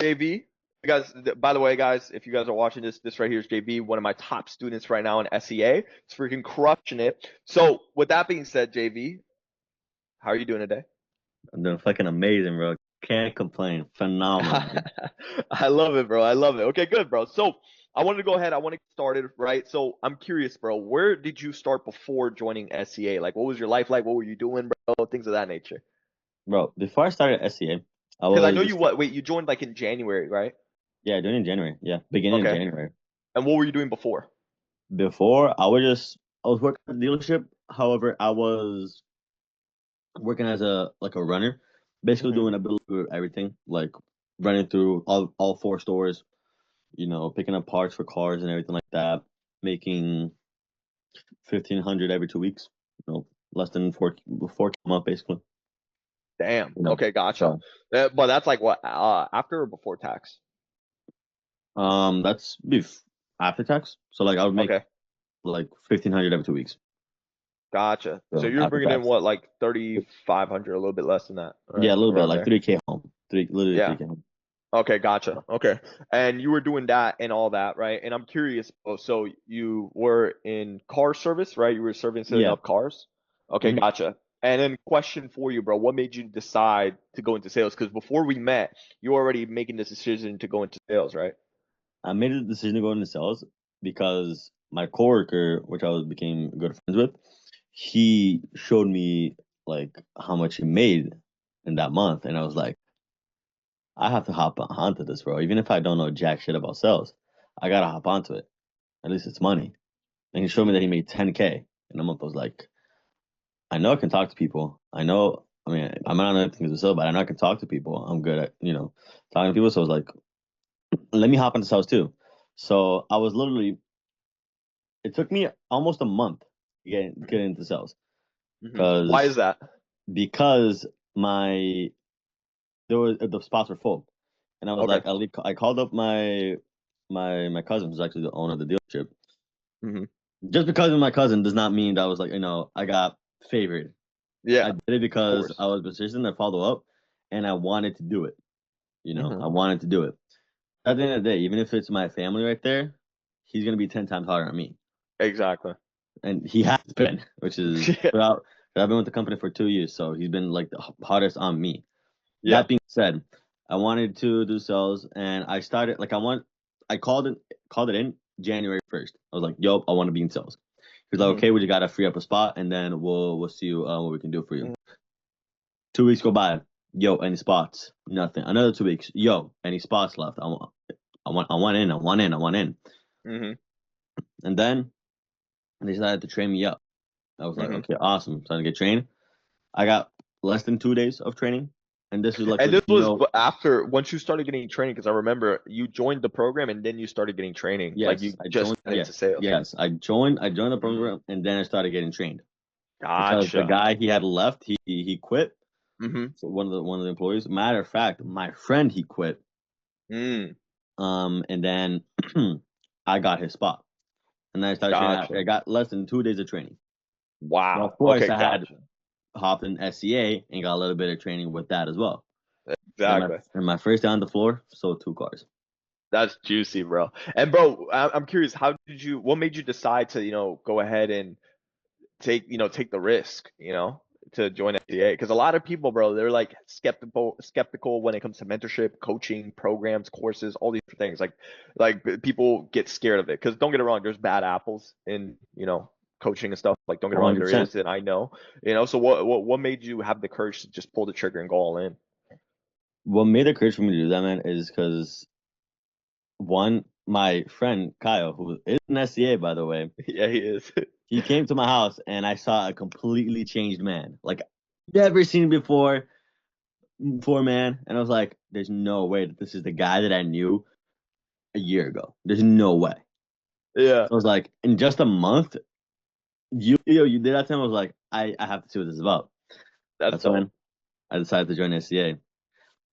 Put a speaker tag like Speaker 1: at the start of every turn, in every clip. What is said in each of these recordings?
Speaker 1: JV. You guys, by the way, guys, if you guys are watching this right here is JV, one of my top students right now in SEA. He's freaking crushing it. So, with that being said, JV, how are you doing today?
Speaker 2: I'm doing fucking amazing, bro. Can't complain. Phenomenal.
Speaker 1: I love it, bro. I love it. Okay, good, bro. So, I wanted to go ahead. I want to get started, right? So, I'm curious, bro. Where did you start before joining SEA? Like, what was your life like? What were you doing, bro? Things of that nature.
Speaker 2: Bro, before I started SCA, I
Speaker 1: Because I know
Speaker 2: was,
Speaker 1: you what? Wait, you joined like in January, right?
Speaker 2: yeah, doing in January. Yeah, beginning in
Speaker 1: Okay.
Speaker 2: January.
Speaker 1: And what were you doing before?
Speaker 2: Before, I was working at the dealership. However, I was working as a runner, basically
Speaker 1: Hmm.
Speaker 2: doing a bit of everything, like running through all four stores, picking up parts for cars and everything like that, making 1,500 every 2 weeks, less than four a month, basically.
Speaker 1: Damn.
Speaker 2: You know.
Speaker 1: Okay, gotcha.
Speaker 2: So
Speaker 1: But that's like what, after or before tax?
Speaker 2: that's after tax. So like I would make
Speaker 1: Okay,
Speaker 2: like 1,500 every 2 weeks.
Speaker 1: gotcha. So
Speaker 2: So
Speaker 1: you're
Speaker 2: after
Speaker 1: bringing in
Speaker 2: tax.
Speaker 1: what, like 3,500, a little bit less than that, right?
Speaker 2: Yeah, a little bit,
Speaker 1: Around
Speaker 2: like
Speaker 1: there.
Speaker 2: 3K home. Literally
Speaker 1: Yeah.
Speaker 2: 3K home.
Speaker 1: Okay, gotcha. Okay. And you were doing that and all that, right? And I'm curious, oh, so you were in car service, right? You were serving setting
Speaker 2: Yeah.
Speaker 1: up cars? Okay,
Speaker 2: hmm
Speaker 1: gotcha. And then question for you, bro. What made you decide to go into sales? Because before we met, you were already making this decision to go into sales, right?
Speaker 2: I made a decision to go into sales because my coworker, which became good friends with, he showed me like how much he made in that month, and I was like, I have to hop onto this, bro. Even if I don't know jack shit about sales, I gotta hop onto it. At least it's money. And he showed me that he made 10K in a month. I was like, I know I can talk to people. I mean, I might not know everything to sell, but I know I can talk to people. I'm good at, talking to people. So I was like, let me hop into sales too. So I was literally, it took me almost a month to get into sales
Speaker 1: Why is
Speaker 2: because
Speaker 1: that?
Speaker 2: because my there was the spots were full, and I was
Speaker 1: Okay.
Speaker 2: like, I called up my cousin who's actually the owner of the dealership.
Speaker 1: Hmm.
Speaker 2: Just because of my cousin does not mean that I was like, I got favored. I
Speaker 1: Yeah,
Speaker 2: did it
Speaker 1: of
Speaker 2: because
Speaker 1: course.
Speaker 2: I was persistent. I follow up, and I wanted to do it.
Speaker 1: Hmm.
Speaker 2: I wanted to do it. At the end of the day, even if it's my family right there, he's gonna be 10 times harder on me,
Speaker 1: Exactly.
Speaker 2: and he has been, which is
Speaker 1: Yeah.
Speaker 2: throughout. I've been with the company for 2 years, so he's been like the hardest on me.
Speaker 1: Yeah.
Speaker 2: That being said, I wanted to do sales, and I started like I called it in January 1st. I was like, "Yo, I want to be in sales." He's like,
Speaker 1: Hmm.
Speaker 2: "Okay, we just gotta free up a spot, and then we'll see what we can do for you." 2 weeks go by. Yo, any spots? Nothing. Another 2 weeks. Yo, any spots left? I want in. I want in. I want in.
Speaker 1: Hmm.
Speaker 2: And then they decided to train me up. I was like,
Speaker 1: Hmm.
Speaker 2: okay, awesome. Starting to get trained. I got less than 2 days of training, and this was like
Speaker 1: And
Speaker 2: with
Speaker 1: this was
Speaker 2: no.
Speaker 1: after once you started getting training, because I remember you joined the program and then you started getting training. Like
Speaker 2: Yes,
Speaker 1: you
Speaker 2: I
Speaker 1: just
Speaker 2: joined.
Speaker 1: got
Speaker 2: Yeah,
Speaker 1: into sales.
Speaker 2: yes, I joined the
Speaker 1: Hmm.
Speaker 2: program, and then I started getting trained because the
Speaker 1: Gotcha.
Speaker 2: guy he had left, he quit.
Speaker 1: Hmm.
Speaker 2: So one of the employees. Matter of fact, my friend he quit.
Speaker 1: Mm.
Speaker 2: And then I got his spot, and then I started training.
Speaker 1: Gotcha.
Speaker 2: I got less than 2 days of training. But of
Speaker 1: Wow.
Speaker 2: course,
Speaker 1: Okay,
Speaker 2: I had
Speaker 1: gotcha.
Speaker 2: hopped in SCA and got a little bit of training with that as well. And
Speaker 1: Exactly.
Speaker 2: my first day on the floor, sold 2 cars.
Speaker 1: That's juicy, bro. And bro, I'm curious, what made you decide to, go ahead and take the risk, to join FCA? Because a lot of people, bro, they're like skeptical when it comes to mentorship, coaching, programs, courses, all these things. Like people get scared of it. Because don't get it wrong, there's bad apples in, coaching and stuff. Like don't get it wrong, there
Speaker 2: 100%.
Speaker 1: is, and I know, So what made you have the courage to just pull the trigger and go all in?
Speaker 2: What made it courage for me to do that, man, is because one, my friend Kyle, who is an SCA, by the way,
Speaker 1: Yeah, he is.
Speaker 2: he came to my house and I saw a completely changed man. Like, never seen before, man. And I was like, there's no way that this is the guy that I knew a year ago. There's no way.
Speaker 1: Yeah,
Speaker 2: So I was like, in just a month, you did that to him. I was like, I have to see what this is about.
Speaker 1: that's
Speaker 2: That's
Speaker 1: dope.
Speaker 2: when I decided to join SCA.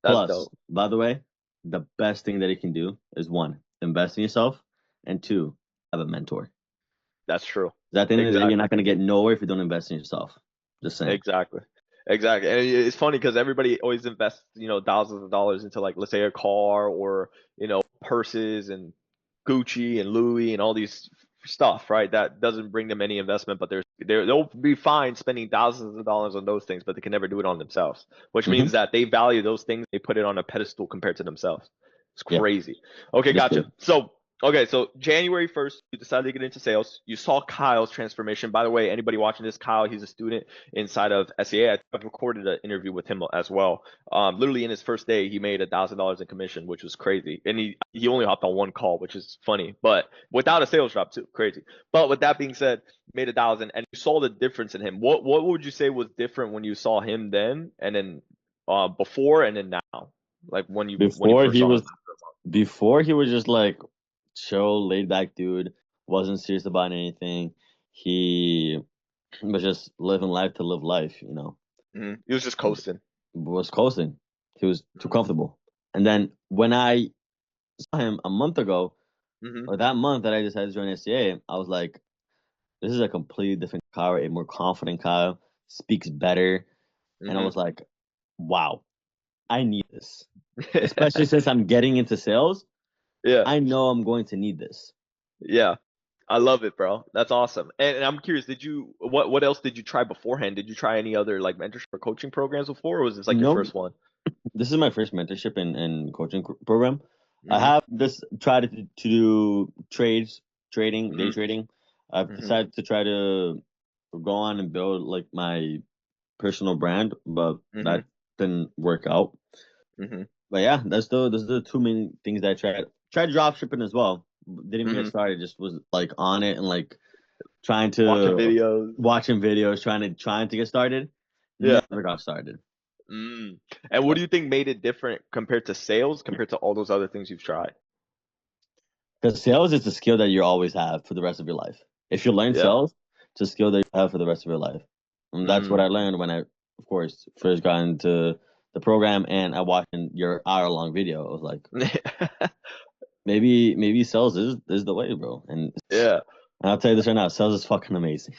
Speaker 1: That's
Speaker 2: Plus,
Speaker 1: dope.
Speaker 2: by the way, the best thing that you can do is one, invest in yourself, and two, have a mentor.
Speaker 1: That's true.
Speaker 2: 'Cause at the end of the day, you're
Speaker 1: Exactly.
Speaker 2: not going to get nowhere if you don't invest in yourself. Just saying.
Speaker 1: Exactly. Exactly. And it's funny because everybody always invests, thousands of dollars into like let's say a car or, purses and Gucci and Louis and all these stuff, right? That doesn't bring them any investment, but they'll be fine spending thousands of dollars on those things, but they can never do it on themselves, which
Speaker 2: Hmm.
Speaker 1: means that they value those things, they put it on a pedestal compared to themselves. It's
Speaker 2: Yeah,
Speaker 1: crazy. Okay,
Speaker 2: that's
Speaker 1: gotcha.
Speaker 2: good.
Speaker 1: So January 1st, you decided to get into sales. You saw Kyle's transformation. By the way, anybody watching this, Kyle, he's a student inside of SEA. I've recorded an interview with him as well. Literally in his first day, he made $1,000 in commission, which was crazy. And he only hopped on one call, which is funny, but without a sales drop too, crazy. But with that being said, made 1,000, and you saw the difference in him. What would you say was different when you saw him then, and then before, and then now, like when you
Speaker 2: Before
Speaker 1: first
Speaker 2: he
Speaker 1: saw him?
Speaker 2: was before he was just like chill, laid back dude, wasn't serious about anything. He was just living life to live life, you know.
Speaker 1: He was just coasting.
Speaker 2: Was coasting. He was too
Speaker 1: Hmm.
Speaker 2: comfortable. And then when I saw him a month ago,
Speaker 1: Hmm.
Speaker 2: or that month that I decided to join SCA, I was like, this is a completely different Kyle, a more confident Kyle, speaks better. And I
Speaker 1: Hmm.
Speaker 2: was like, wow, I need this. Especially since I'm getting into sales,
Speaker 1: Yeah,
Speaker 2: I know I'm going to need this.
Speaker 1: yeah. I love it, bro. That's awesome. And I'm curious, what else did you try beforehand? Did you try any other like mentorship or coaching programs before, or was this like your
Speaker 2: No,
Speaker 1: first one?
Speaker 2: this is my first mentorship and coaching program. I
Speaker 1: Hmm.
Speaker 2: have this tried to do trading, day
Speaker 1: Hmm.
Speaker 2: trading. I've
Speaker 1: Hmm.
Speaker 2: decided to try to go on and build like my personal brand, but
Speaker 1: Hmm.
Speaker 2: that didn't work out.
Speaker 1: Hmm.
Speaker 2: But yeah, those are the two main things that I tried. Tried drop shipping as well. Didn't even get
Speaker 1: Hmm.
Speaker 2: started. Just was like on it and like trying
Speaker 1: Watching
Speaker 2: to
Speaker 1: videos.
Speaker 2: watching videos, trying to get started.
Speaker 1: Yeah.
Speaker 2: Never got started.
Speaker 1: Mm. And what
Speaker 2: But
Speaker 1: do you think made it different compared to sales, compared to all those other things you've tried?
Speaker 2: because sales is a skill that you always have for the rest of your life. If you learn
Speaker 1: Yeah.
Speaker 2: sales, it's a skill that you have for the rest of your life. And that's what
Speaker 1: Mm.
Speaker 2: I learned when I, of course, first got into the program and I watched your hour-long video. I was like, maybe sales is the way, bro.
Speaker 1: Yeah.
Speaker 2: And I'll tell you this right now, sales is fucking amazing.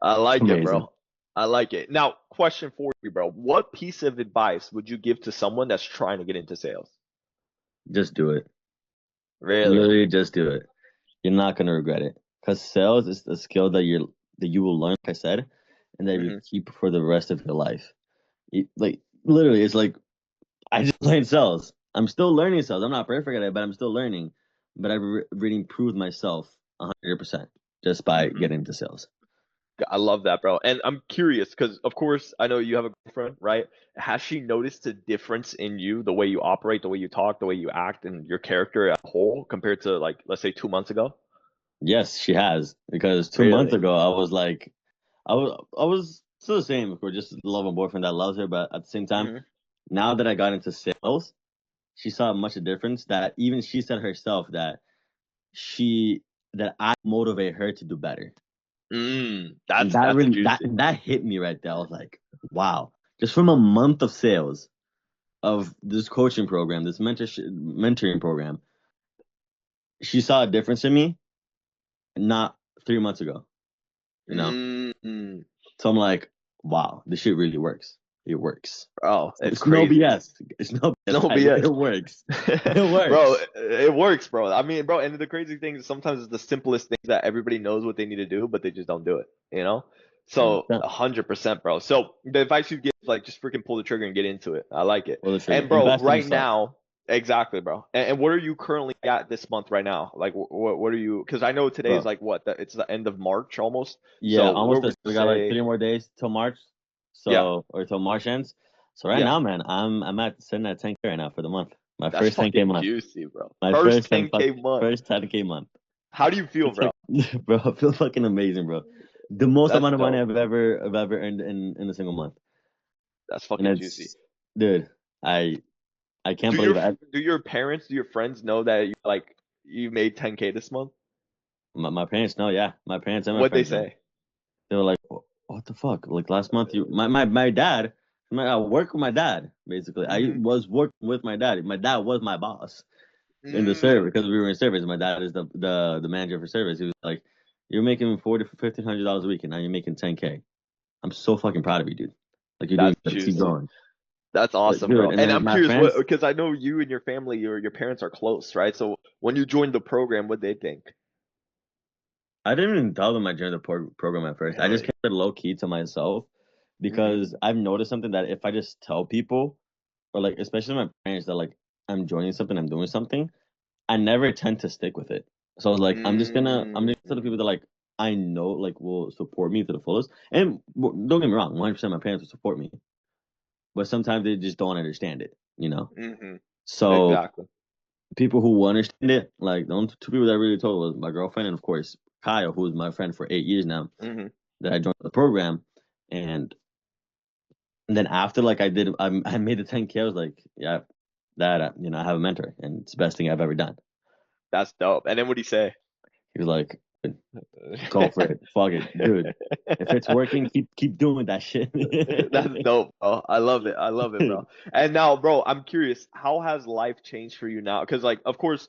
Speaker 1: I
Speaker 2: It's
Speaker 1: like it,
Speaker 2: amazing.
Speaker 1: bro. I like it. Now, question for you, bro. What piece of advice would you give to someone that's trying to get into sales?
Speaker 2: Just do it.
Speaker 1: Really?
Speaker 2: Literally, just do it. You're not gonna regret it. Because sales is the skill that you will learn, like I said, and that you
Speaker 1: Hmm.
Speaker 2: keep for the rest of your life. Like literally, it's like I just learned sales. I'm still learning sales. I'm not perfect at it, but I'm still learning. But I've really improved myself 100% just by
Speaker 1: Hmm.
Speaker 2: getting into sales.
Speaker 1: I love that, bro. And I'm curious because, of course, I know you have a girlfriend, right? Has she noticed a difference in you, the way you operate, the way you talk, the way you act, and your character as a whole compared to, like, let's say 2 months ago?
Speaker 2: Yes, she has. Because 2 months
Speaker 1: Really?
Speaker 2: ago, I was like, I was still the same, of course, just love a boyfriend that loves her. But at the same time,
Speaker 1: Hmm.
Speaker 2: now that I got into sales, she saw much a difference that even she said herself she that I motivate her to do better. And that
Speaker 1: That's
Speaker 2: really that
Speaker 1: juicy.
Speaker 2: that hit me right there. I was like, wow. Just from a month of sales of this coaching program, this mentoring program, she saw a difference in me not 3 months ago, you know?
Speaker 1: Mm.
Speaker 2: So I'm like, wow, this shit really works. It works.
Speaker 1: Oh, it's
Speaker 2: It's no
Speaker 1: crazy.
Speaker 2: BS. It's no BS,
Speaker 1: No
Speaker 2: guys. It
Speaker 1: BS.
Speaker 2: works. It
Speaker 1: Bro,
Speaker 2: works.
Speaker 1: it works, bro. I mean, bro, and the crazy thing is sometimes it's the simplest things that everybody knows what they need to do, but they just don't do it, you know? So
Speaker 2: 100%.
Speaker 1: 100%, bro. So the advice you give, like, just freaking pull the trigger and get into it. I like it.
Speaker 2: Pull the trigger.
Speaker 1: And bro,
Speaker 2: Invest in
Speaker 1: right
Speaker 2: yourself.
Speaker 1: now, exactly, bro. And what are you currently at this month right now? Like, what are you? Because I know today is
Speaker 2: Bro.
Speaker 1: like what? It's the end of March almost.
Speaker 2: Yeah,
Speaker 1: So
Speaker 2: almost
Speaker 1: what
Speaker 2: there.
Speaker 1: would you
Speaker 2: We got like
Speaker 1: say?
Speaker 2: 3 more days till March.
Speaker 1: Yeah,
Speaker 2: So or till March ends. So right
Speaker 1: yeah.
Speaker 2: now, man, I'm at sitting at 10K right now for the month. My
Speaker 1: That's
Speaker 2: first 10K
Speaker 1: fucking
Speaker 2: month.
Speaker 1: juicy, bro.
Speaker 2: My
Speaker 1: First
Speaker 2: first
Speaker 1: 10K month.
Speaker 2: first 10K month.
Speaker 1: How do you feel,
Speaker 2: It's like,
Speaker 1: bro?
Speaker 2: bro, I feel fucking amazing, bro. The most
Speaker 1: That's
Speaker 2: amount of money
Speaker 1: dope.
Speaker 2: I've ever earned in a single month.
Speaker 1: That's
Speaker 2: And
Speaker 1: fucking juicy.
Speaker 2: it's dude, I can't
Speaker 1: Do
Speaker 2: believe
Speaker 1: your
Speaker 2: it.
Speaker 1: do your parents, do your friends know that you made 10K this month?
Speaker 2: My parents know, yeah. My parents and my
Speaker 1: What'd they
Speaker 2: friends know.
Speaker 1: say?
Speaker 2: They were like, what the fuck? Like last month, my dad, I work with my dad, basically. I
Speaker 1: Hmm.
Speaker 2: was working with my dad. My dad was my boss in the
Speaker 1: Mm.
Speaker 2: service because we were in service. My dad is the manager for service. He was like, you're making $1,500 a week and now you're making 10K. I'm so fucking proud of you, dude. Like you're doing
Speaker 1: That's
Speaker 2: good, keep
Speaker 1: juicy.
Speaker 2: going.
Speaker 1: That's
Speaker 2: But
Speaker 1: awesome,
Speaker 2: dude,
Speaker 1: bro.
Speaker 2: and
Speaker 1: And
Speaker 2: then
Speaker 1: I'm
Speaker 2: my
Speaker 1: curious, what
Speaker 2: friends,
Speaker 1: because I know you and your family, your parents are close, right? So when you joined the program, what they think?
Speaker 2: I didn't even tell them I joined the program at first. I just
Speaker 1: Really?
Speaker 2: kept it low key to myself
Speaker 1: Hmm.
Speaker 2: because I've noticed something that if I just tell people, or like especially my parents, that like I'm joining something, I'm doing something, I never tend to stick with it. So I was like, I'm just gonna tell the people
Speaker 1: Mm.
Speaker 2: that like I know like will support me to the fullest. And don't get me wrong, 100% my parents will support me, but sometimes they just don't understand it, you know.
Speaker 1: Hmm.
Speaker 2: So
Speaker 1: Exactly.
Speaker 2: people who understand it, like the only two people that I really told was my girlfriend and of course Kyle, who's my friend for 8 years now
Speaker 1: Hmm.
Speaker 2: that I joined the program, and then after like I made the 10K. I was like, yeah, that I have a mentor and it's the best thing I've ever done.
Speaker 1: That's dope. And then what do you say?
Speaker 2: He was like, go for it. Fuck it, dude. If it's working, keep doing that shit.
Speaker 1: That's dope, bro. I love it. I love it, bro. And now, bro, I'm curious, how has life changed for you now? Because, like, of course,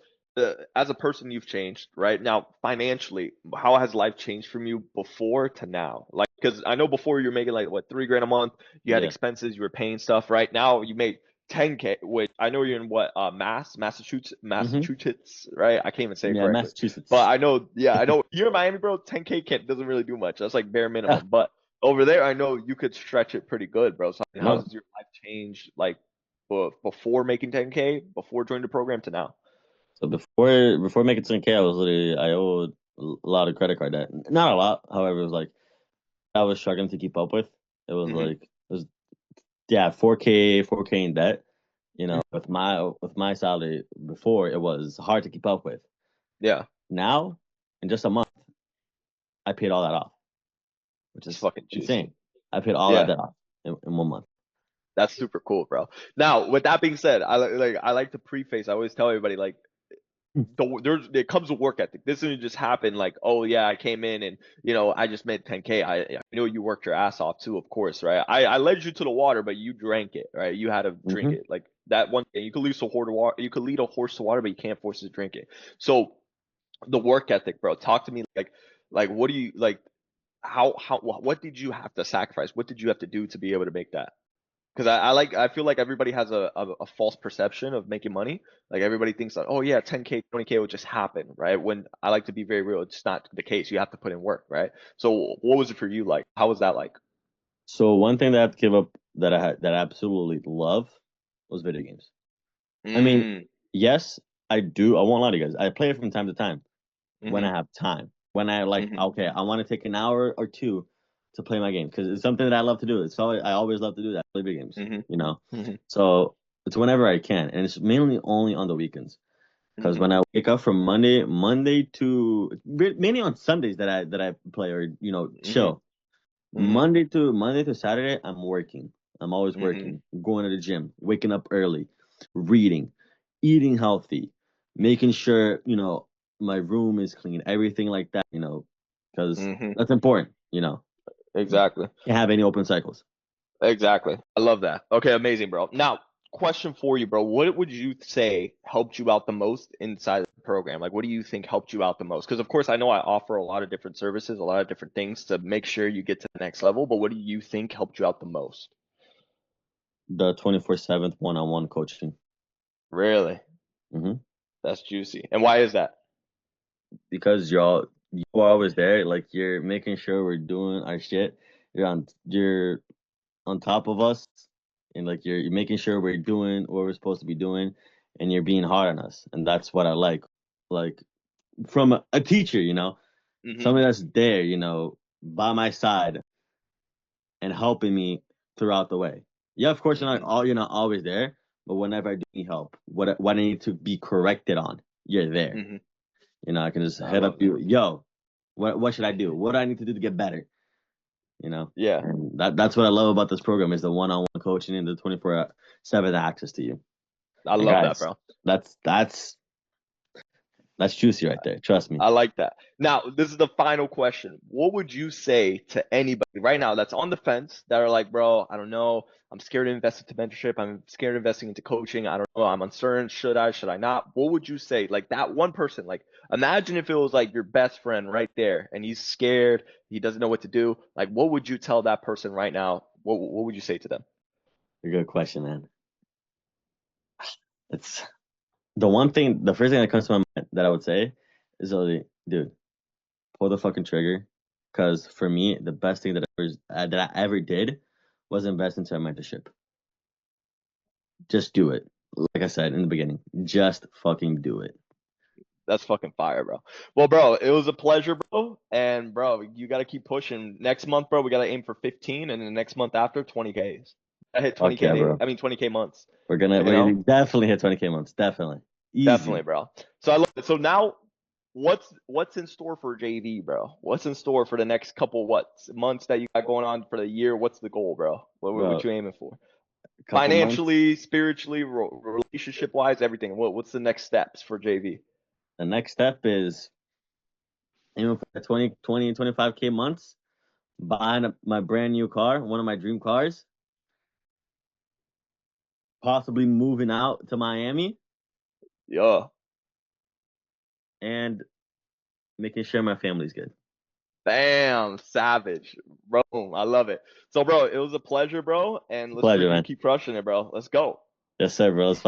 Speaker 1: as a person, you've changed, right? Now, financially, how has life changed from you before to now? Like, because I know before you were making like what 3 grand a month, you had
Speaker 2: Yeah.
Speaker 1: expenses, you were paying stuff. Right now, you make 10K. Which I know you're in what
Speaker 2: Hmm.
Speaker 1: Massachusetts, right? I can't even say it
Speaker 2: Yeah,
Speaker 1: correctly. But
Speaker 2: Massachusetts.
Speaker 1: I know, yeah, I know you're in Miami, bro. 10K can't doesn't really do much. That's like bare
Speaker 2: Yeah.
Speaker 1: minimum. But over there, I know you could stretch it pretty good, bro. So, I mean, how
Speaker 2: No.
Speaker 1: has your life changed, like, before making 10K, before joining the program to now?
Speaker 2: So before making 10K, I owed a lot of credit card debt. Not a lot, however, it was like I was struggling to keep up with. It was
Speaker 1: Hmm.
Speaker 2: like it was yeah, 4K in debt. With my salary before, it was hard to keep up with.
Speaker 1: Yeah,
Speaker 2: Now, in just a month, I paid all that off, which
Speaker 1: it's
Speaker 2: is
Speaker 1: fucking juicy.
Speaker 2: insane. I paid all that
Speaker 1: Yeah,
Speaker 2: debt off in 1 month.
Speaker 1: that's super cool, bro. Now, with that being said, I like to preface. I always tell everybody like there's it comes with work ethic. This didn't just happen like, oh yeah, I came in and I just made 10K. I know you worked your ass off too, of course, right? I led you to the water, but you drank it, right? You had to drink
Speaker 2: Hmm.
Speaker 1: it. Like that one thing, you could lead a horse to water, but you can't force it to drink it. So the work ethic, bro. Talk to me like what do you like? How what did you have to sacrifice? What did you have to do to be able to make that? Because I feel like everybody has a false perception of making money. Like everybody thinks like, oh yeah, 10K, 20K will just happen, right? When I like to be very real, it's not the case. You have to put in work, right? So what was it for you like? How was that like?
Speaker 2: So one thing that I have to give up that I absolutely love was video games. I mean,
Speaker 1: Mm,
Speaker 2: yes, I do. I won't lie to you guys. I play it from time to time when
Speaker 1: mm-hmm,
Speaker 2: I have time. When I like,
Speaker 1: mm-hmm,
Speaker 2: okay, I want to take an hour or two to play my game because it's something that I love to do. I always love to do that, play video games,
Speaker 1: mm-hmm,
Speaker 2: you know.
Speaker 1: mm-hmm,
Speaker 2: So it's whenever I can, and it's mainly only on the weekends. Because
Speaker 1: mm-hmm,
Speaker 2: when I wake up from Monday to mainly on Sundays that I play or
Speaker 1: mm-hmm,
Speaker 2: chill.
Speaker 1: mm-hmm,
Speaker 2: Monday to Saturday, I'm working. I'm always
Speaker 1: mm-hmm,
Speaker 2: working, going to the gym, waking up early, reading, eating healthy, making sure, my room is clean, everything like that, because
Speaker 1: mm-hmm.
Speaker 2: that's important,
Speaker 1: Exactly.
Speaker 2: can't have any open cycles.
Speaker 1: Exactly. I love that. Okay, amazing, bro. Now, question for you, bro. What would you say helped you out the most inside the program? Like, what do you think helped you out the most? Because, of course, I know I offer a lot of different services, a lot of different things to make sure you get to the next level, but what do you think helped you out the most?
Speaker 2: The 24/7 one-on-one coaching.
Speaker 1: Really?
Speaker 2: Hmm.
Speaker 1: That's juicy. And why is that?
Speaker 2: Because you are always there, like you're making sure we're doing our shit. You're on top of us, and like you're making sure we're doing what we're supposed to be doing, and you're being hard on us, and that's what I like from a teacher,
Speaker 1: Hmm.
Speaker 2: somebody that's there, by my side and helping me throughout the way. Yeah, of course
Speaker 1: Hmm.
Speaker 2: you're not always there, but whenever I do need help, what I need to be corrected on, you're there.
Speaker 1: Hmm.
Speaker 2: I can just
Speaker 1: I
Speaker 2: head up
Speaker 1: love that.
Speaker 2: you, yo, what should I do? What do I need to do to get better?
Speaker 1: Yeah,
Speaker 2: And that's what I love about this program is the one-on-one coaching and the 24/7 access to you.
Speaker 1: I
Speaker 2: And
Speaker 1: love that,
Speaker 2: guys,
Speaker 1: bro.
Speaker 2: that's juicy right there. Trust me.
Speaker 1: I like that. Now, this is the final question. What would you say to anybody right now that's on the fence that are like, bro, I don't know. I'm scared to invest into mentorship. I'm scared of investing into coaching. I don't know. I'm uncertain. Should I not? What would you say? Like that one person, like imagine if it was like your best friend right there and he's scared. He doesn't know what to do. Like, what would you tell that person right now What would you say to them?
Speaker 2: A good question, man. It's the one thing, the first thing that comes to my mind that I would say is, really, dude, pull the fucking trigger. Because for me, the best thing that I ever did was invest into a mentorship. Just do it. Like I said in the beginning, just fucking do it.
Speaker 1: That's fucking fire, bro. Well, bro, it was a pleasure, bro. And bro, you got to keep pushing. Next month, bro, we got to aim for 15, and then the next month after 20Ks. I hit
Speaker 2: Fuck
Speaker 1: 20K
Speaker 2: yeah,
Speaker 1: day.
Speaker 2: bro.
Speaker 1: I mean 20K months.
Speaker 2: We're
Speaker 1: You know,
Speaker 2: gonna definitely hit 20K months. Definitely.
Speaker 1: definitely,
Speaker 2: Easy.
Speaker 1: bro. So I love it. So now, what's in store for JV, bro? What's in store for the next couple months that you got going on for the year? What's the goal, bro? What
Speaker 2: Bro,
Speaker 1: you aiming for?
Speaker 2: a couple months.
Speaker 1: Financially, spiritually, relationship wise, everything. What's the next steps for JV?
Speaker 2: The next step is aiming for the 25K months, buying my brand new car, one of my dream cars, possibly moving out to Miami,
Speaker 1: Yeah.
Speaker 2: and making sure my family's good.
Speaker 1: Bam, savage, bro. I love it. So, bro, it was a pleasure, bro. And let's
Speaker 2: Pleasure,
Speaker 1: freaking
Speaker 2: man.
Speaker 1: keep crushing it, bro. Let's go.
Speaker 2: Yes, sir, bro. Let's